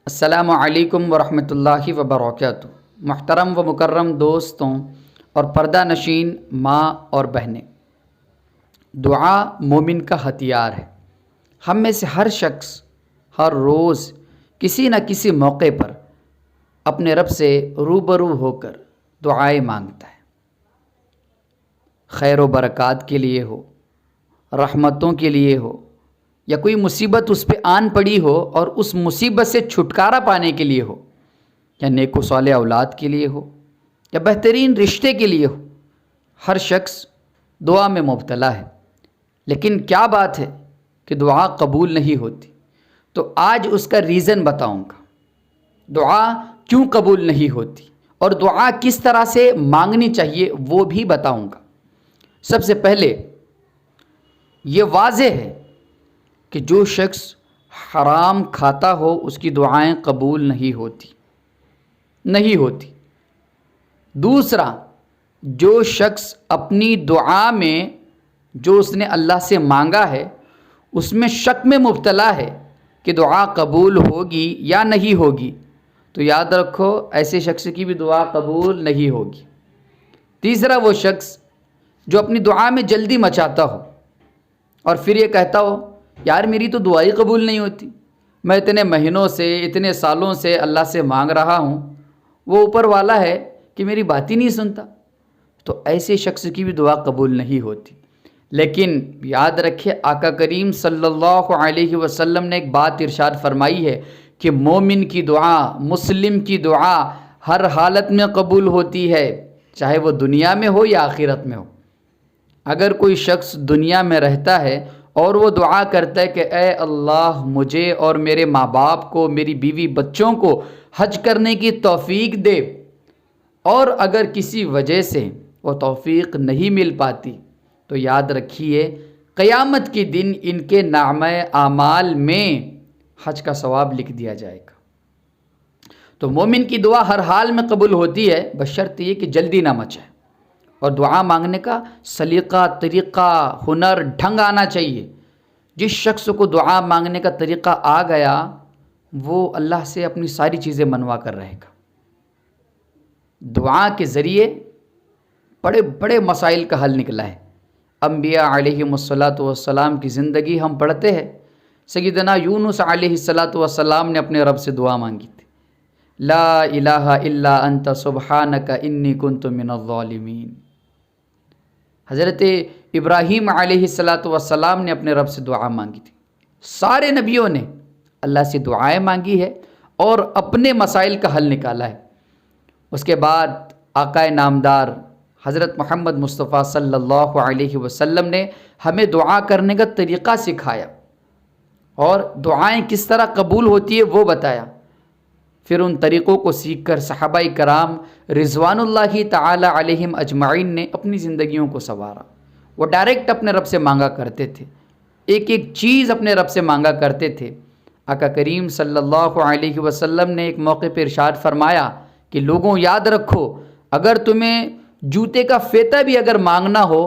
अस्सलामु अलैकुम वरहमतुल्लाहि वबरकातुहू। मुहतरम व मुकर्रम दोस्तों और पर्दा नशीन माँ और बहनें, दुआ मोमिन का हथियार है। हम में से हर शख्स हर रोज़ किसी न किसी मौके पर अपने रब से रूबरू होकर दुआएं मांगता है। खैर व बरक़ात के लिए हो, रहमतों के लिए हो, या कोई मुसीबत उस पर आन पड़ी हो और उस मुसीबत से छुटकारा पाने के लिए हो, या नेक व सालेह औलाद के लिए हो, या बेहतरीन रिश्ते के लिए हो, हर शख्स दुआ में मुब्तला है। लेकिन क्या बात है कि दुआ कबूल नहीं होती। तो आज उसका रीज़न बताऊंगा, दुआ क्यों कबूल नहीं होती और दुआ किस तरह से मांगनी चाहिए वो भी बताऊंगा। सबसे पहले ये वाज़ेह है कि जो शख्स हराम खाता हो उसकी दुआएं कबूल नहीं होती। दूसरा, जो शख्स अपनी दुआ में जो उसने अल्लाह से मांगा है उसमें शक में मुब्तला है कि दुआ कबूल होगी या नहीं होगी, तो याद रखो ऐसे शख्स की भी दुआ कबूल नहीं होगी। तीसरा, वो शख्स जो अपनी दुआ में जल्दी मचाता हो और फिर ये कहता हो यार मेरी तो दुआ ही कबूल नहीं होती, मैं इतने महीनों से इतने सालों से अल्लाह से मांग रहा हूँ, वो ऊपर वाला है कि मेरी बात ही नहीं सुनता, तो ऐसे शख्स की भी दुआ कबूल नहीं होती। लेकिन याद रखिए आका करीम सल्लल्लाहु अलैहि वसल्लम ने एक बात इरशाद फरमाई है कि मोमिन की दुआ, मुस्लिम की दुआ हर हालत में कबूल होती है, चाहे वो दुनिया में हो या आखिरत में हो। अगर कोई शख्स दुनिया में रहता है और वो दुआ करता है कि ए अल्लाह मुझे और मेरे माँ बाप को, मेरी बीवी बच्चों को हज करने की तौफीक दे, और अगर किसी वजह से वो तौफीक नहीं मिल पाती, तो याद रखिए क़यामत के दिन इनके नामे आमाल में हज का सवाब लिख दिया जाएगा। तो मोमिन की दुआ हर हाल में कबूल होती है, बशर्ते ये कि जल्दी ना मचाए और दुआ मांगने का सलीका, तरीक़ा, हुनर, ढंग आना चाहिए। जिस शख्स को दुआ मांगने का तरीक़ा आ गया वो अल्लाह से अपनी सारी चीज़ें मनवा कर रहेगा। दुआ के ज़रिए बड़े बड़े मसाइल का हल निकला है। अम्बिया अलैहिमुस्सलातु वस्सलाम की ज़िंदगी हम पढ़ते हैं, सय्यदना यूनुस अलैहिस्सलातु वस्सलाम ने अपने रब से दुआ मांगी थी, ला इलाहा इल्ला अंता सुब्हानका इन्नी कुन्तु मिनज़्ज़ालिमीन। हज़रत इब्राहीम अलैहिस्सलातु वस्सलाम ने अपने रब से दुआ मांगी थी। सारे नबियों ने अल्लाह से दुआएं मांगी है और अपने मसाइल का हल निकाला है। उसके बाद आकाए नामदार हज़रत मोहम्मद मुस्तफ़ा सल्लल्लाहु अलैहि वसल्लम ने हमें दुआ करने का तरीक़ा सिखाया और दुआएं किस तरह कबूल होती है वो बताया। फिर उन तरीक़ों को सीख कर सहाबाए कराम रिज़वानुल्लाहि ताला अलैहिम अजमाइन ने अपनी ज़िंदगियों को संवारा। वो डायरेक्ट अपने रब से मांगा करते थे, एक एक चीज़ अपने रब से मांगा करते थे। आका करीम सल्लल्लाहु अलैहि वसल्लम ने एक मौके पर इरशाद फरमाया कि लोगों याद रखो, अगर तुम्हें जूते का फेता भी अगर मांगना हो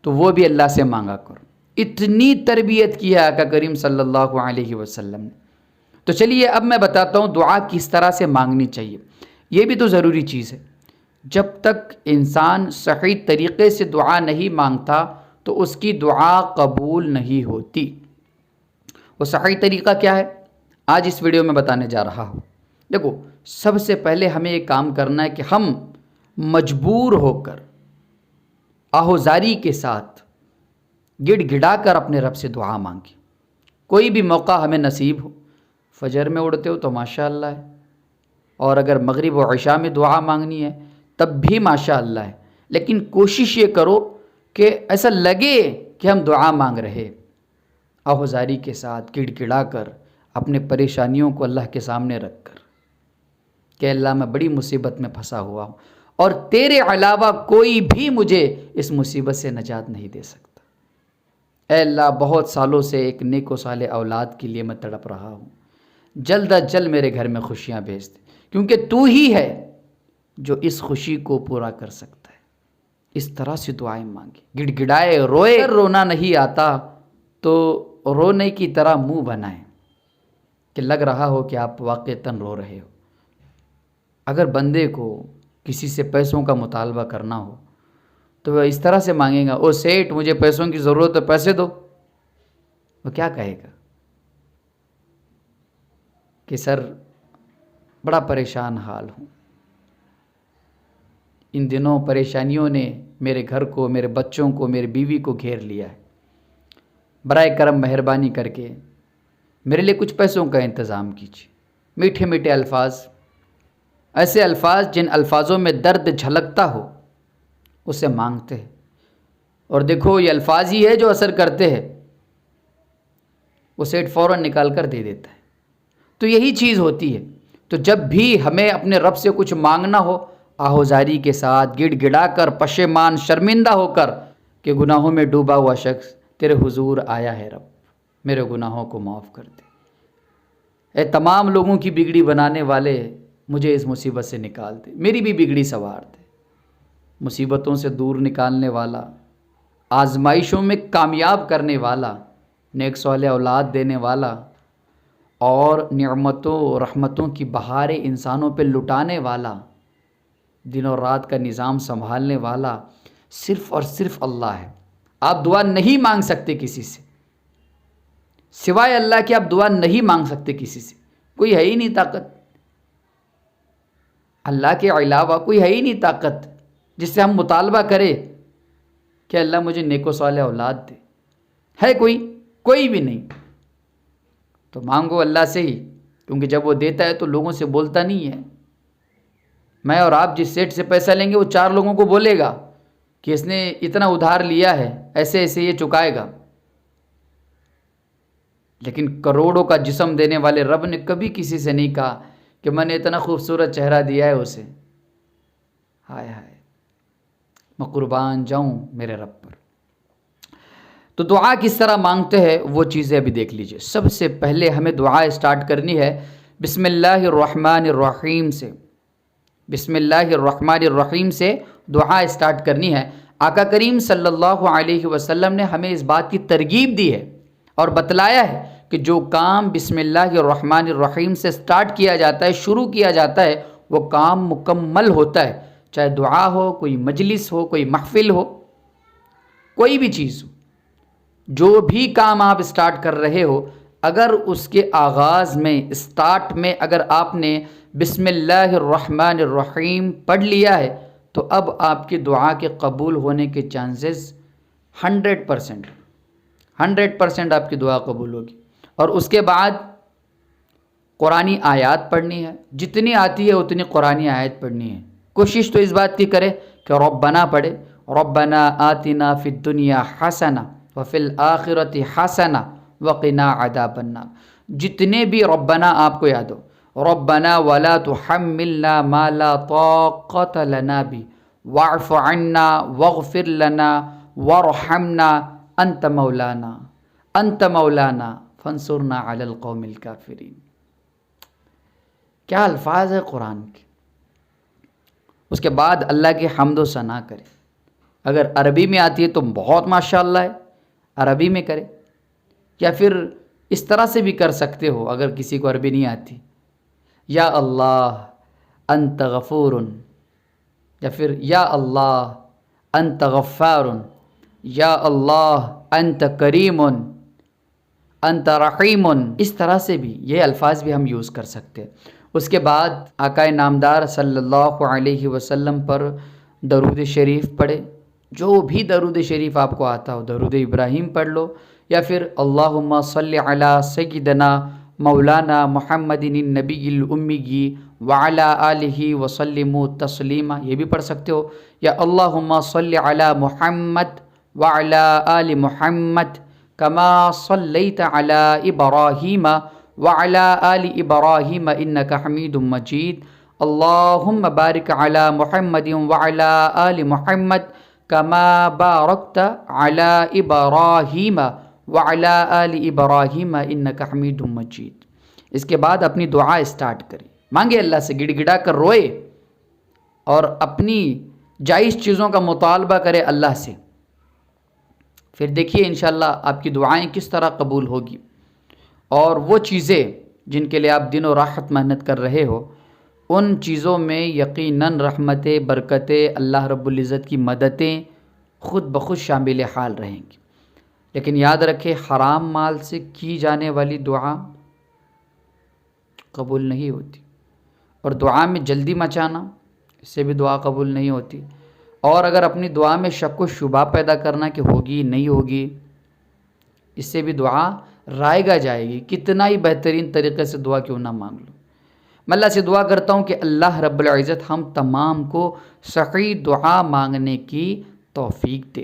तो वो भी अल्लाह से मांगा करो। इतनी तरबियत की है आका करीम सल्लल्लाहु अलैहि वसल्लम ने। तो चलिए अब मैं बताता हूँ दुआ किस तरह से मांगनी चाहिए। ये भी तो ज़रूरी चीज़ है। जब तक इंसान सही तरीक़े से दुआ नहीं मांगता तो उसकी दुआ कबूल नहीं होती। वो सही तरीक़ा क्या है आज इस वीडियो में बताने जा रहा हूँ। देखो, सबसे पहले हमें एक काम करना है कि हम मजबूर होकर आहोजारी के साथ गिड़गिड़ा कर अपने रब से दुआ मांगे। कोई भी मौका हमें नसीब हो, फजर में उड़ते हो तो माशाअल्लाह है, और अगर मगरिब व इशा में दुआ मांगनी है तब भी माशाअल्लाह है, लेकिन कोशिश ये करो कि ऐसा लगे कि हम दुआ मांग रहे, आहोजारी के साथ गिड़गिड़ा कर अपने परेशानियों को अल्लाह के सामने रख कर कि अल्लाह मैं बड़ी मुसीबत में फंसा हुआ हूँ और तेरे अलावा कोई भी मुझे इस मुसीबत से निजात नहीं दे सकता। ऐ अल्लाह बहुत सालों से एक नेक व सालेह औलाद के लिए मैं तड़प रहा हूँ, जल्द अज जल्द मेरे घर में खुशियाँ भेज दे, क्योंकि तू ही है जो इस खुशी को पूरा कर सकता है। इस तरह से दुआएं मांगे, गिड़गिड़ाए, रोए। रोना नहीं आता तो रोने की तरह मुंह बनाए। कि लग रहा हो कि आप वाक़तन रो रहे हो। अगर बंदे को किसी से पैसों का मुतालबा करना हो तो वह इस तरह से मांगेगा, ओ सेठ मुझे पैसों की ज़रूरत है, पैसे दो। वो क्या कहेगा कि सर बड़ा परेशान हाल हूँ, इन दिनों परेशानियों ने मेरे घर को, मेरे बच्चों को, मेरी बीवी को घेर लिया है, बराए करम मेहरबानी करके मेरे लिए कुछ पैसों का इंतज़ाम कीजिए। मीठे मीठे अल्फाज, ऐसे अल्फाज जिन अल्फाजों में दर्द झलकता हो उसे मांगते हैं। और देखो ये अल्फाज ही है जो असर करते हैं, वो सेठ फ़ौरन निकाल कर दे देता है। तो यही चीज़ होती है। तो जब भी हमें अपने रब से कुछ मांगना हो, आहोजारी के साथ, गिड़गिड़ा कर, पशेमान, शर्मिंदा होकर कि गुनाहों में डूबा हुआ शख्स तेरे हुजूर आया है, रब मेरे गुनाहों को माफ़ कर दे। ए तमाम लोगों की बिगड़ी बनाने वाले, मुझे इस मुसीबत से निकाल दे, मेरी भी बिगड़ी सवार दे। मुसीबतों से दूर निकालने वाला, आजमाइशों में कामयाब करने वाला, नेक सालेह औलाद देने वाला और निअमतों रहमतों की बहारें इंसानों पे लुटाने वाला, दिन और रात का निज़ाम संभालने वाला सिर्फ़ और सिर्फ अल्लाह है। आप दुआ नहीं मांग सकते किसी से, सिवाय अल्लाह के आप दुआ नहीं मांग सकते किसी से। कोई है ही नहीं ताकत, अल्लाह के अलावा कोई है ही नहीं ताकत जिससे हम मुतालबा करें कि अल्लाह मुझे नेको सालेह औलाद दे। है कोई भी नहीं। तो मांगो अल्लाह से ही, क्योंकि जब वो देता है तो लोगों से बोलता नहीं है। मैं और आप जिस सेठ से पैसा लेंगे वो 4 लोगों को बोलेगा कि इसने इतना उधार लिया है, ऐसे ऐसे ये चुकाएगा। लेकिन करोड़ों का जिस्म देने वाले रब ने कभी किसी से नहीं कहा कि मैंने इतना खूबसूरत चेहरा दिया है उसे, हाय हाय मैं कुर्बान जाऊं मेरे रब पर। तो दुआ किस तरह मांगते हैं वो चीज़ें अभी देख लीजिए। सबसे पहले हमें दुआ स्टार्ट करनी है बिस्मिल्लाहिर्रहमानिर्रहीम से। बिस्मिल्लाहिर्रहमानिर्रहीम से दुआ स्टार्ट करनी है। आका करीम सल्लल्लाहु अलैहि वसल्लम ने हमें इस बात की तरगीब दी है और बतलाया है कि जो काम बिस्मिल्लाहिर्रहमानिर्रहीम से स्टार्ट किया जाता है, शुरू किया जाता है, वो काम मुकम्मल होता है। चाहे दुआ हो, कोई मजलिस हो, कोई महफिल हो, कोई भी चीज़ हो, जो भी काम आप स्टार्ट कर रहे हो, अगर उसके आगाज़ में, स्टार्ट में अगर आपने बिस्मिल्लाहिर्रहमानिर्रहीम पढ़ लिया है तो अब आपकी दुआ के कबूल होने के चांसेस 100% आपकी दुआ कबूल होगी। और उसके बाद कुरानी आयत पढ़नी है, जितनी आती है उतनी कुरानी आयत पढ़नी है। कोशिश तो इस बात की करे कि रब्बना पढ़े, रब्बना आतिना फिद दुनिया हसना व फिल आखिरति हसना वक़िना अज़ाबन्नार। जितने भी रब्बना आपको याद हो, रब्बना वला तुहम्मिलना मा ला ताक़त लना बि वाअफ़ु अन्ना वग़फ़िर लना वरहमना अंत मौलाना फंसुरना अलल कौमिल काफ़िरीन। क्या अल्फाज है कुरान के। उसके बाद अल्लाह की हम्द व सना करें। अगर अरबी में आती है तो बहुत माशाअल्लाह है, अरबी में करें, या फिर इस तरह से भी कर सकते हो अगर किसी को अरबी नहीं आती, या अल्लाह अंत गफ़ूरुन, या फिर या अल्लाह अंत गफ़्फ़ारुन, या अल्लाह अंत करीमुन अंत रहीमुन। इस तरह से भी ये अल्फाज भी हम यूज़ कर सकते हैं। उसके बाद आकाए नामदार सल्लल्लाहु अलैहि वसल्लम पर दरूद शरीफ पढ़े। जो भी दरूद शरीफ आपको आता हो, दरूद इब्राहीम पढ़ लो, या फिर अल्लाहुम्मा सल्लि अला सय्यिदना मौलाना मुहम्मदिन नबील उम्मी व अला आलिहि व सल्लिमु तस्लीमा, ये भी पढ़ सकते हो। या अल्लाहुम्मा सल्लि अला मुहम्मद व अला आलि मुहम्मद कमा सल्लैता अला इब्राहीम व अला आलि इब्राहीम इन्नका हमीदुम मजीद। अल्लाहुम्मा बारिक अला मुहम्मदिन व अला आलि मुहम्मद कमा बारकता अला इब्राहीम व अला आलि इब्राहीम इन्नका हमीदुम मजीद। इसके बाद अपनी दुआ स्टार्ट करें, मांगे अल्लाह से, गिड़गिड़ा कर रोए और अपनी जायज़ चीज़ों का मुतालबा करे अल्लाह से। फिर देखिए इंशाअल्लाह आपकी दुआएं किस तरह कबूल होगी। और वो चीज़ें जिनके लिए आप दिन और राहत मेहनत कर रहे हो, उन चीज़ों में यकीनन रहमतें, बरकतें, अल्लाह रब्बुल इज़्ज़त की मददें ख़ुद ब खुद शामिल हाल रहेंगी। लेकिन याद रखें, हराम माल से की जाने वाली दुआ कबूल नहीं होती, और दुआ में जल्दी मचाना, इससे भी दुआ कबूल नहीं होती। और अगर अपनी दुआ में शक व शुबा पैदा करना कि होगी नहीं होगी, इससे भी दुआ रायगा जाएगी, कितना ही बेहतरीन तरीक़े से दुआ क्यों ना मांग लो। मैं अल्लाह से दुआ करता हूँ कि अल्लाह रब्बुल इज़्ज़त हम तमाम को सही दुआ मांगने की तौफ़ीक दे।